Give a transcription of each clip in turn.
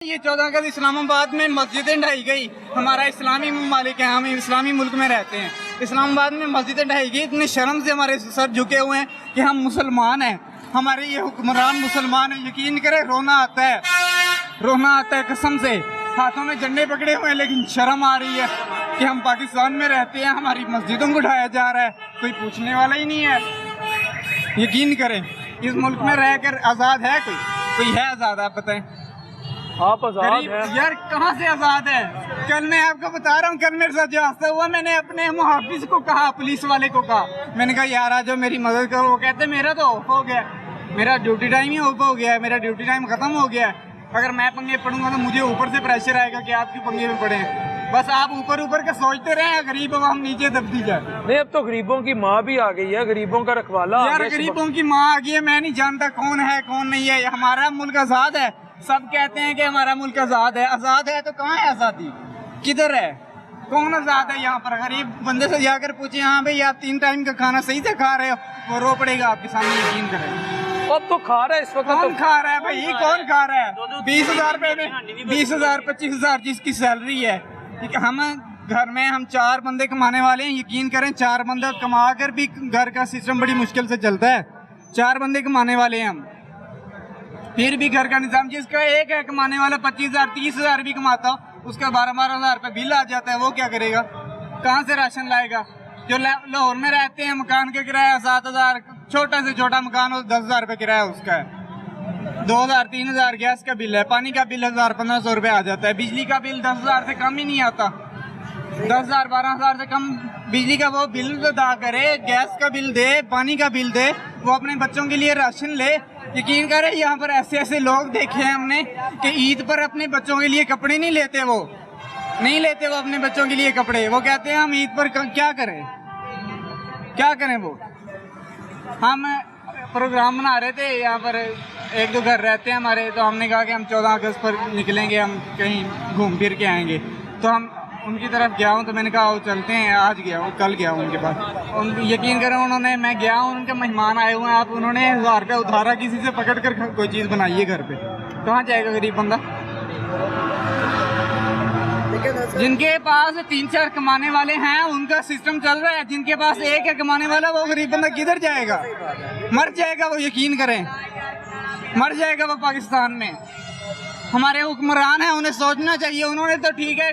ये 14 अगस्त इस्लामाबाद में मस्जिदें ढाई गई। हमारा इस्लामी ममालिक है, हम इस्लामी मुल्क में रहते हैं। इस्लामाबाद में मस्जिदें ढाई गई। इतने शर्म से हमारे सर झुके हुए हैं कि हम मुसलमान हैं, हमारे ये हुक्मरान मुसलमान हैं। यकीन करें रोना आता है कसम से। हाथों में झंडे पकड़े हुए हैं, लेकिन शर्म आ रही है कि हम पाकिस्तान में रहते हैं, हमारी मस्जिदों को ढाया जा रहा है, कोई पूछने वाला ही नहीं है। यकीन करें इस मुल्क में रहकर आज़ाद है कोई है आज़ाद? आप बताएं। आप आजाद हैं यार, कहाँ से आजाद है? कल मैं आपको बता रहा हूँ, कल मेरे साथ जो हादसा हुआ, मैंने अपने मुहाफिज को कहा, पुलिस वाले को कहा, मैंने कहा यार आ जाओ मेरी मदद करो। वो कहते मेरा तो ऑफ हो गया, मेरा ड्यूटी टाइम ही ऑफ हो गया है, मेरा ड्यूटी टाइम खत्म हो गया है। अगर मैं पंगे पढ़ूंगा तो मुझे ऊपर से प्रेशर आएगा कि आप क्यों पंगे में पड़े हैं। बस आप ऊपर का सोचते रहे, गरीब हम नीचे दबती जाए। नहीं, अब तो गरीबों की माँ भी आ गई है, गरीबों का रखवाला यार गरीबों की माँ आ गई है। मैं नहीं जानता कौन है कौन नहीं है। हमारा मुल्क आजाद है, सब कहते हैं कि हमारा मुल्क आजाद है। आजाद है तो कहाँ है आजादी? किधर है? कौन आजाद है यहाँ पर? गरीब बंदे से जाकर पूछे, हाँ भाई आप 3 टाइम का खाना सही से खा रहे हो? वो रो पड़ेगा आपके सामने, यकीन करें। अब तो खा रहा है इस वक्त। कौन खा रहा है भाई? कौन खा रहा है? 20,000 रुपए में 20,000 25,000 जिसकी सैलरी है। हम घर में हम 4 बंदे कमाने वाले हैं। यकीन करें 4 बंदे कमा कर भी घर का सिस्टम बड़ी मुश्किल से चलता है। 4 बंदे कमाने वाले हैं हम, फिर भी घर का निजाम। जिसका एक है कमाने वाला 25,000 30,000 भी कमाता हो, उसका 12,000 रुपये बिल आ जाता है। वो क्या करेगा? कहाँ से राशन लाएगा? जो लाहौर में रहते हैं, मकान का किराया 7,000, छोटा से छोटा मकान हो 10,000 रुपये किराया उसका है। 2,000 3,000 गैस का बिल है, पानी का बिल 1,000-1,500 रुपये आ जाता है। बिजली का बिल 10,000 से कम ही नहीं आता। 10,000-12,000 से कम बिजली का वो बिल अदा करे, गैस का बिल दे, पानी का बिल दे, वो अपने बच्चों के लिए राशन ले। यकीन करें यहाँ पर ऐसे लोग देखे हैं हमने कि ईद पर अपने बच्चों के लिए कपड़े नहीं लेते, वो अपने बच्चों के लिए कपड़े। वो कहते हैं हम ईद पर क्या करें वो। हम प्रोग्राम बना रहे थे, यहाँ पर 1-2 घर रहते हैं हमारे, तो हमने कहा कि हम 14 अगस्त पर निकलेंगे, हम कहीं घूम फिर के आएंगे। तो हम उनकी तरफ गया हूँ, तो मैंने कहा वो चलते हैं। आज गया हूँ, कल गया हूँ उनके पास। यकीन करें मैं गया हूँ, उनके मेहमान आए हुए हैं। आप उन्होंने 1,000 रुपये उधारा किसी से पकड़ कर कोई चीज़ बनाई है घर पे, कहाँ जाएगा गरीब बंदा? जिनके पास 3-4 कमाने वाले हैं उनका सिस्टम चल रहा है, जिनके पास एक है कमाने वाला, वो गरीब बंदा किधर जाएगा? मर जाएगा वो, यकीन करें मर जाएगा वो पाकिस्तान में। हमारे हुक्मरान हैं, उन्हें सोचना चाहिए। उन्होंने तो ठीक है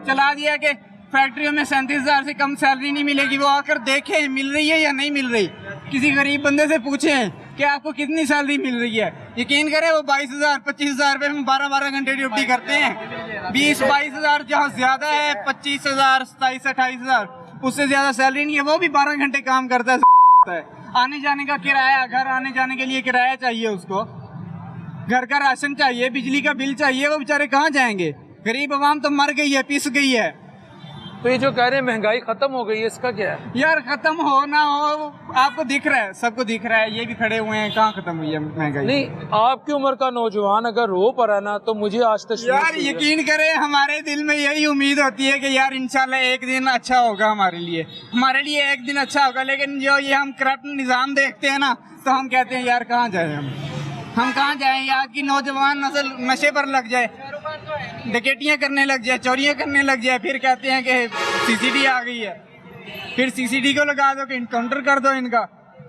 चला दिया कि फैक्ट्रियों में 37,000 से कम सैलरी नहीं मिलेगी। वो आकर देखें मिल रही है या नहीं मिल रही। किसी गरीब बंदे से पूछें कि आपको कितनी सैलरी मिल रही है। यकीन करें वो 22,000 25,000 रुपये में 12-12 घंटे ड्यूटी करते हैं। 20-22,000 जहाँ ज्यादा है, 25,000 27-28,000 उससे ज्यादा सैलरी नहीं है। वो भी 12 घंटे काम करता है। आने जाने का किराया, घर आने जाने के लिए किराया चाहिए उसको, घर का राशन चाहिए, बिजली का बिल चाहिए। वो बेचारे कहाँ जाएंगे? गरीब आवाम तो मर गई है, पिस गई है। तो ये जो कह रहे हैं महंगाई खत्म हो गई है, इसका क्या है? यार खत्म हो ना हो, आपको दिख रहा है, सबको दिख रहा है। ये भी खड़े हुए हैं, कहाँ खत्म हुई है महंगाई? नहीं, आपकी उम्र का नौजवान अगर रो पड़ा ना, तो मुझे आज तक यार यकीन करें हमारे दिल में यही उम्मीद होती है कि यार इंशाल्लाह एक दिन अच्छा होगा हमारे लिए एक दिन अच्छा होगा। लेकिन जो ये हम करप्ट निज़ाम देखते हैं ना, तो हम कहते हैं यार कहाँ जाए हम कहाँ जाए? यहाँ की नौजवान नस्ल नशे पर लग जाए, डकैतियाँ करने लग जाए, चोरियाँ करने लग जाए, फिर कहते हैं कि सीसीडी आ गई है, फिर सीसीडी को लगा दो कि इनकाउंटर कर दो इनका।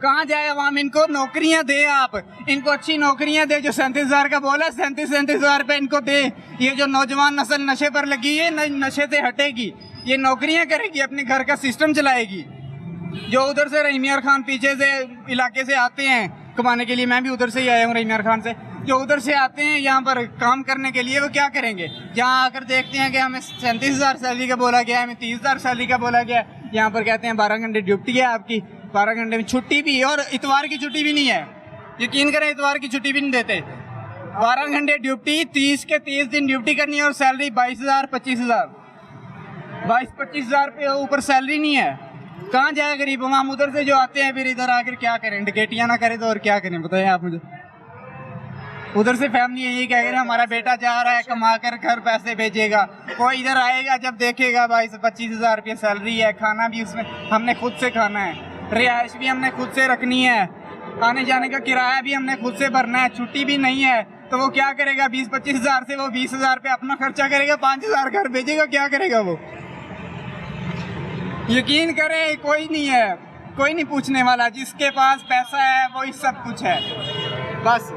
कहाँ जाए अवाम? इनको नौकरियाँ दे, आप इनको अच्छी नौकरियाँ दे। जो 37,000 का बोला, 37,000 रुपये इनको दे। ये जो नौजवान नस्ल नशे पर लगी है, नशे से हटेगी, ये नौकरियाँ करेगी, अपने घर का सिस्टम चलाएगी। जो उधर से रहीमियार खान पीछे से इलाके से आते हैं कमाने के लिए, मैं भी उधर से ही आया हूँ रहीमियार खान से, जो उधर से आते हैं यहाँ पर काम करने के लिए, वो क्या करेंगे? यहाँ आकर देखते हैं कि हमें 37,000 सैलरी का बोला गया है, हमें 30,000 सैलरी का बोला गया है। यहाँ पर कहते हैं 12 घंटे ड्यूटी है आपकी, 12 घंटे में छुट्टी भी, और इतवार की छुट्टी भी नहीं है। यकीन करें इतवार की छुट्टी भी नहीं देते। 12 घंटे ड्यूटी, 30 के 30 दिन ड्यूटी करनी है, और सैलरी 22,000 25,000 22-25,000 रुपये ऊपर सैलरी नहीं है। कहाँ जाए गरीब? हम उधर से जो आते हैं फिर इधर आकर क्या करें? डकैतियाँ ना करें तो और क्या करें बताएं आप मुझे। उधर से फैमिली यही कह रही है हमारा बेटा जा रहा है कमा कर घर पैसे भेजेगा, वो इधर आएगा जब देखेगा 22-25,000 रुपये सैलरी है, खाना भी उसमें हमने खुद से खाना है, रिहाइश भी हमने खुद से रखनी है, आने जाने का किराया भी हमने खुद से भरना है, छुट्टी भी नहीं है, तो वो क्या करेगा? 20-25 हज़ार से वो 20 हज़ार पे अपना खर्चा करेगा, 5 हज़ार घर भेजेगा, क्या करेगा वो? यकीन करें कोई नहीं है, कोई नहीं पूछने वाला। जिसके पास पैसा है वही सब कुछ है बस।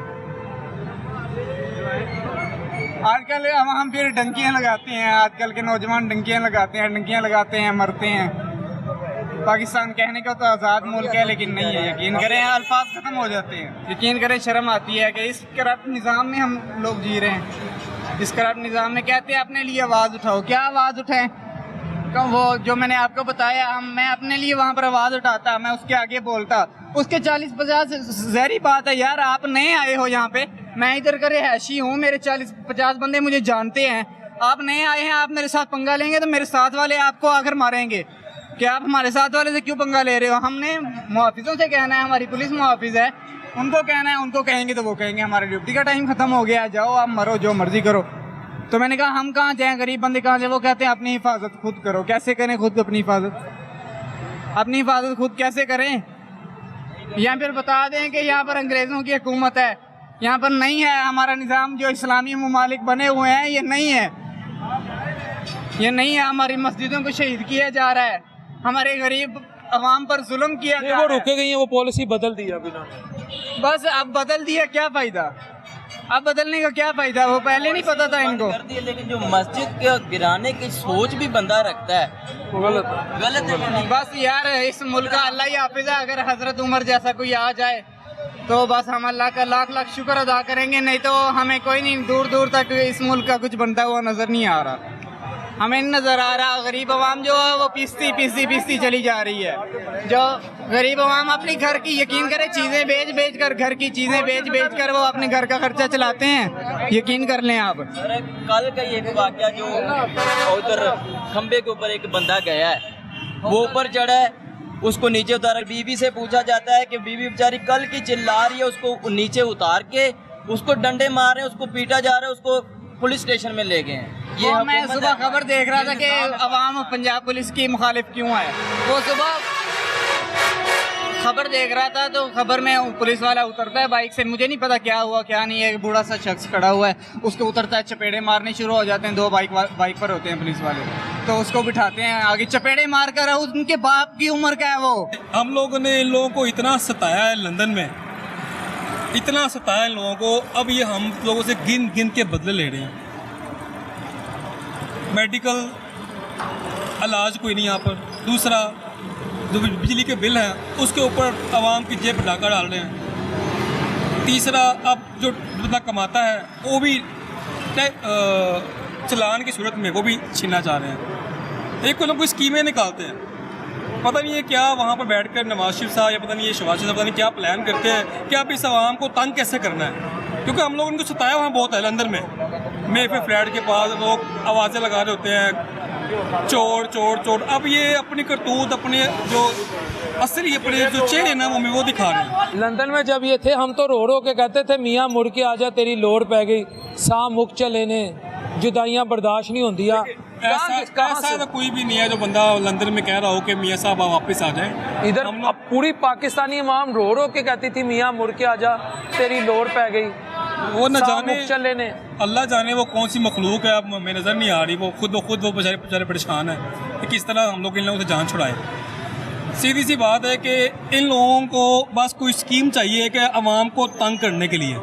आजकल हम फिर डंकियां लगाते हैं, आजकल के नौजवान डंकियां लगाते हैं, मरते हैं। पाकिस्तान कहने का तो आज़ाद मुल्क है, लेकिन नहीं है। यकीन करें अल्फाज ख़त्म हो जाते हैं। यकीन करें शर्म आती है कि इस करप्ट निज़ाम में हम लोग जी रहे हैं। इस करप्ट निज़ाम में कहते हैं अपने लिए आवाज़ उठाओ। क्या आवाज़ उठाएं? वो जो मैंने आपको बताया, मैं अपने लिए वहाँ पर आवाज़ उठाता, मैं उसके आगे बोलता, उसके 40-50 ज़हरी बात है यार। आप नए आए हो यहाँ पे, मैं इधर का रिहायशी हूँ, मेरे 40-50 बंदे मुझे जानते हैं। आप नए आए हैं, आप मेरे साथ पंगा लेंगे तो मेरे साथ वाले आपको आकर मारेंगे। क्या आप हमारे साथ वाले से क्यों पंगा ले रहे हो? हमने मुहाफिजों से कहना है, हमारी पुलिस मुहाफिज है, उनको कहना है, उनको कहेंगे तो वो कहेंगे हमारी ड्यूटी का टाइम ख़त्म हो गया, जाओ आप मरो, जो मर्जी करो। तो मैंने कहा हम कहाँ जाएं, गरीब बंदे कहाँ जाएं? वो कहते हैं अपनी हिफाजत खुद करो। कैसे करें खुद अपनी हिफाजत? अपनी हिफाजत खुद कैसे करें? या फिर बता दें कि यहाँ पर अंग्रेज़ों की हुकूमत है, यहाँ पर नहीं है। हमारा निज़ाम जो इस्लामी ममालिक बने हुए हैं ये नहीं है, ये नहीं है। हमारी मस्जिदों को शहीद किया जा रहा है, हमारे गरीब अवाम पर जुल्म किया जा रहा है। वो रुके गई है, वो पॉलिसी बदल दी अभी ना। बस अब बदल दिया, क्या फ़ायदा? अब बदलने का क्या फ़ायदा? वो पहले नहीं पता था इनको। कर दिया, लेकिन जो मस्जिद के गिराने की सोच भी बंदा रखता है, गलत है कि नहीं? बस यार इस मुल्क का अल्लाह ही हाफिज़ है। अगर हज़रत उमर जैसा कोई आ जाए तो बस हम अल्लाह का लाख लाख शुक्र अदा करेंगे, नहीं तो हमें कोई नहीं, दूर दूर तक इस मुल्क का कुछ बनता हुआ नज़र नहीं आ रहा। हमें नहीं नज़र आ रहा। गरीब आवाम जो है वो पीसती चली जा रही है। जो गरीब आवाम अपनी घर की, यकीन करें, चीज़ें बेच कर, घर की चीज़ें बेच कर वो अपने घर का खर्चा चलाते हैं। यकीन कर लें आप। अरे कल का ये वाक़या जो उधर खंबे के ऊपर एक बंदा गया है, वो ऊपर चढ़ा है, उसको नीचे उतारा। बीवी से पूछा जाता है कि बीवी बेचारी कल की चिल्ला रही है, उसको नीचे उतार के उसको डंडे मार रहे हैं, उसको पीटा जा रहा है, उसको पुलिस स्टेशन में ले गए हैं। ये मैं सुबह खबर देख रहा था कि अवाम पंजाब पुलिस की मुखालिफ क्यों है। वो सुबह खबर देख रहा था तो खबर में पुलिस वाला उतरता है बाइक से, मुझे नहीं पता क्या हुआ क्या नहीं है। एक बूढ़ा सा शख्स खड़ा हुआ है, उसको उतरता है, चपेड़े मारने शुरू हो जाते हैं। 2 बाइक पर होते हैं पुलिस वाले, तो उसको बिठाते हैं आगे, चपेड़े मार कर। उनके बाप की उम्र का है वो। हम लोगों ने इन लोगों को इतना सताया है लंदन में, इतना सताया इन लोगों को, अब ये हम लोगों से गिन गिन के बदले ले रहे हैं। मेडिकल इलाज कोई नहीं यहाँ पर। दूसरा जो बिजली के बिल हैं उसके ऊपर आवाम की जेब डाका डाल रहे हैं। तीसरा अब जो बंदा कमाता है वो भी चलान की सूरत में वो भी छीनना चाह रहे हैं। एक कोई स्कीमें निकालते हैं, पता नहीं है क्या वहाँ पर बैठकर नवाज शरीफ साहब या पता नहीं ये शहबाज शरीफ, पता नहीं क्या प्लान करते हैं कि आप इस आवाम को तंग कैसे करना है। क्योंकि हम लोग इनको सताया वहाँ बहुत है लंदन में फिर फ्लैट के पास लोग आवाज़ें लगा रहे होते हैं, चोर चोर चोर। अब ये अपनी करतूत, अपने जो असली अपने जो चेहरे ना वो दिखा रहे हैं। लंदन में जब ये थे हम तो रो रो के कहते थे मियाँ मुड़ के आजा तेरी लोड़ पै गई, सा मुख चले ने जुदाइयाँ बर्दाश्त नहीं होंदी। ऐसा तो कोई भी नहीं है जो बंदा लंदन में कह रहा हो कि मियाँ साहब वापस आ जाएं। इधर पूरी पाकिस्तानी अवाम रो रो के कहती थी मियाँ मुड़ के आजा तेरी लोड़ पै गई, वो न जाने चले ने, अल्लाह जाने वो कौन सी मखलूक है, अब हमें नज़र नहीं आ रही। वो खुद वो बेचारे परेशान है कि किस तरह हम लोग इन लोगों से जान छुड़ाएं। सीधी सी बात है कि इन लोगों को बस कोई स्कीम चाहिए कि अवाम को तंग करने के लिए,